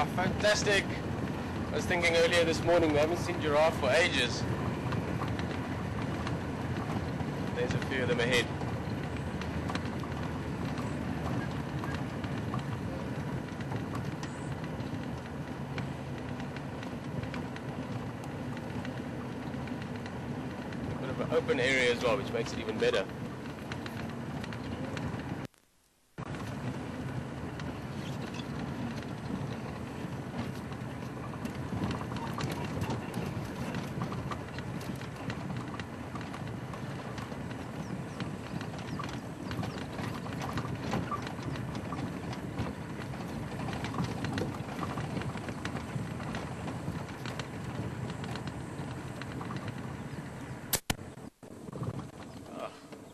Ah, fantastic. I was thinking earlier this morning, we haven't seen giraffe for ages. There's a few of them ahead. A bit of an open area as well, which makes it even better.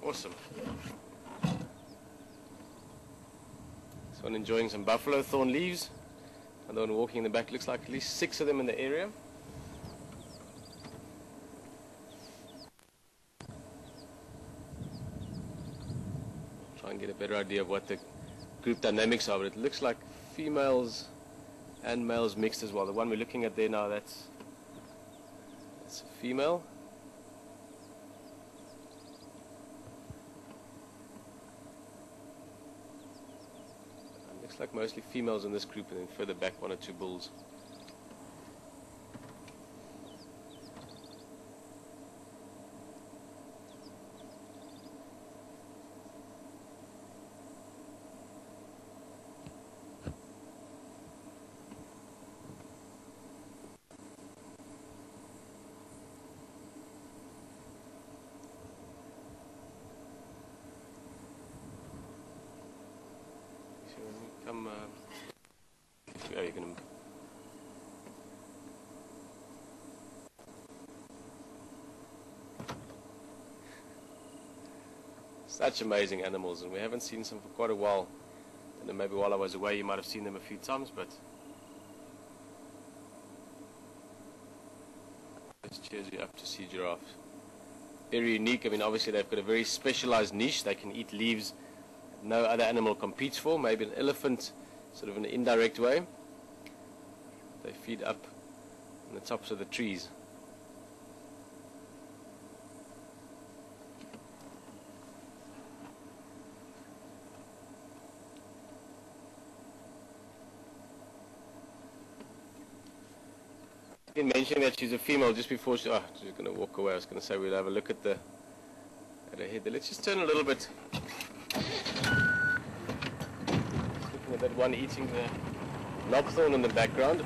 Awesome. This one enjoying some buffalo thorn leaves. Another one walking in the back. Looks like at least 6 of them in the area. Try and get a better idea of what the group dynamics are, but it looks like females and males mixed as well. The one we're looking at there now, that's a female. Looks like mostly females in this group, and then further back 1 or 2 bulls. Yeah, you can. Such amazing animals, and we haven't seen some for quite a while. And maybe while I was away, you might have seen them a few times, but it cheers you up to see giraffes. Very unique. I mean, obviously they've got a very specialized niche. They can eat leaves no other animal competes for. Maybe an elephant, sort of in an indirect way. They feed up on the tops of the trees. I didn't mention that she's a female just before she's going to walk away. I was going to say we'll have a look at her head. Let's just turn a little bit. Looking at that one eating the knobthorn in the background.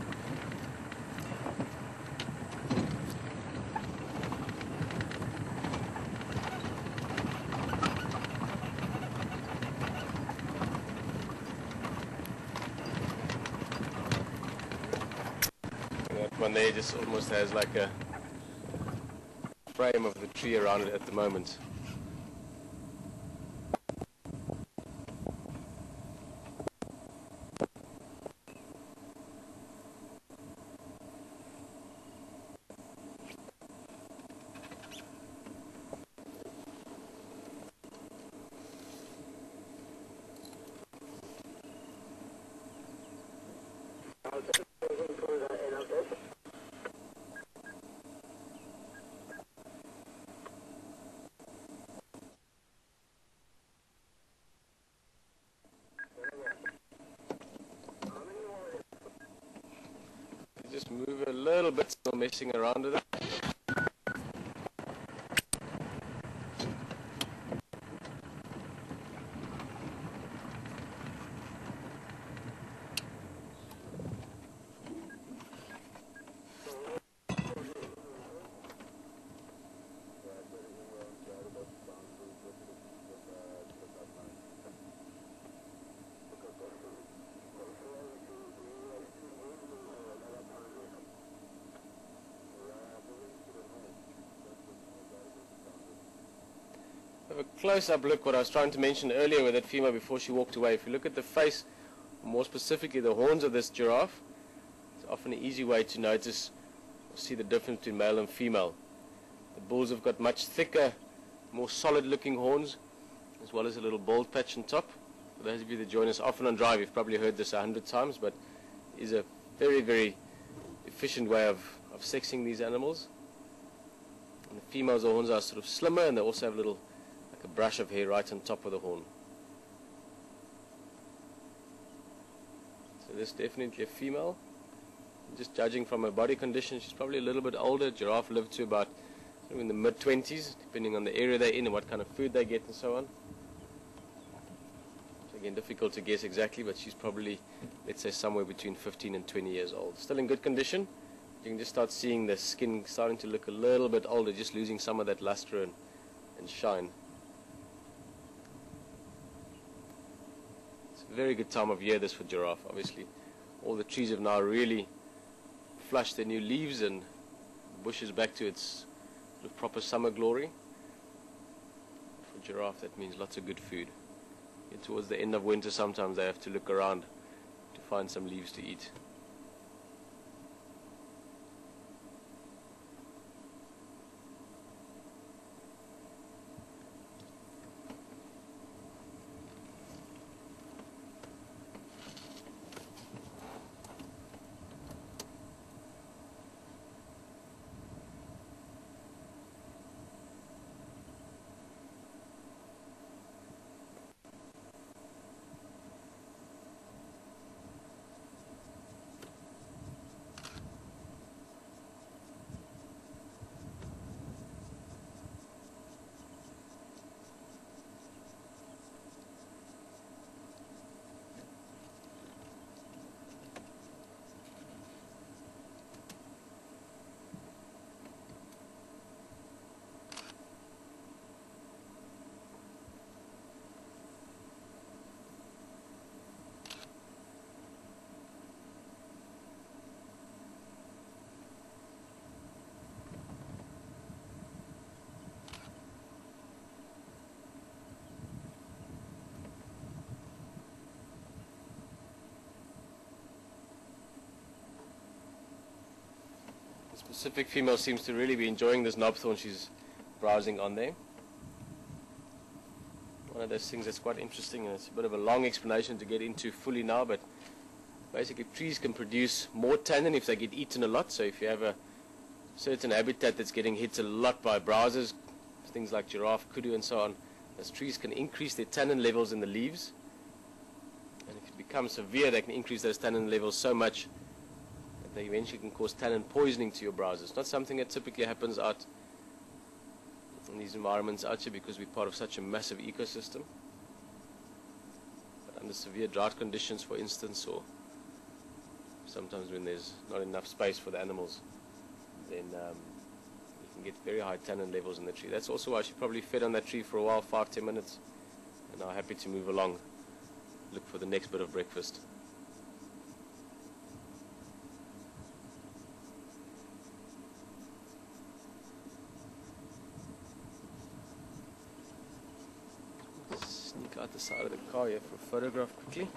One there just almost has like a frame of the tree around it at the moment. Just move a little bit, still messing around with it. Have a close-up look, what I was trying to mention earlier with that female before she walked away. If you look at the face, more specifically the horns of this giraffe, it's often an easy way to notice or see the difference between male and female. The bulls have got much thicker, more solid-looking horns, as well as a little bald patch on top. For those of you that join us often on drive, you've probably heard this 100 times, but it is a very, very efficient way of sexing these animals. And the females' horns are sort of slimmer, and they also have a little, like a brush of hair right on top of the horn. So this is definitely a female. Just judging from her body condition, she's probably a little bit older. Giraffe live to about in the mid-20s, depending on the area they're in and what kind of food they get and so on. So again, difficult to guess exactly, but she's probably, let's say, somewhere between 15 and 20 years old. Still in good condition. You can just start seeing the skin starting to look a little bit older, just losing some of that luster and shine. It's a very good time of year, this, for giraffe. Obviously, all the trees have now really flushed their new leaves, and the bush is back to its sort of proper summer glory. For giraffe, that means lots of good food. And towards the end of winter, sometimes they have to look around to find some leaves to eat. The specific female seems to really be enjoying this knobthorn she's browsing on there. One of those things that's quite interesting, and it's a bit of a long explanation to get into fully now, but basically trees can produce more tannin if they get eaten a lot. So if you have a certain habitat that's getting hit a lot by browsers, things like giraffe, kudu and so on, those trees can increase their tannin levels in the leaves, and if it becomes severe, they can increase those tannin levels so much they eventually can cause tannin poisoning to your browsers. It's not something that typically happens out in these environments out here because we're part of such a massive ecosystem. But under severe drought conditions, for instance, or sometimes when there's not enough space for the animals, then you can get very high tannin levels in the tree. That's also why she probably fed on that tree for a while, 5-10 minutes, and now happy to move along, look for the next bit of breakfast. Sneak out the side of the car here for a photograph quickly.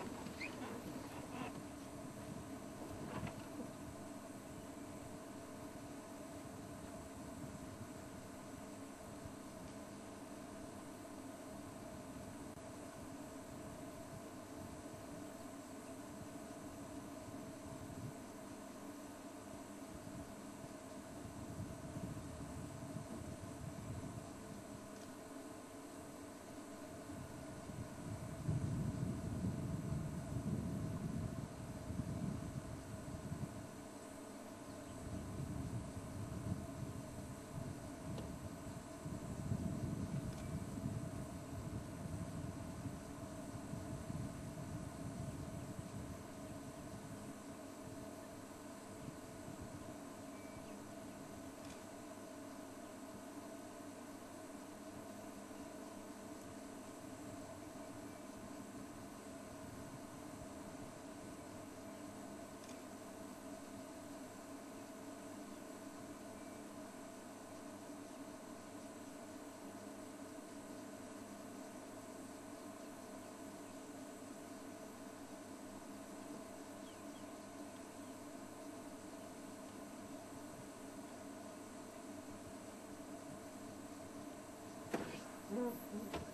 Mm-hmm.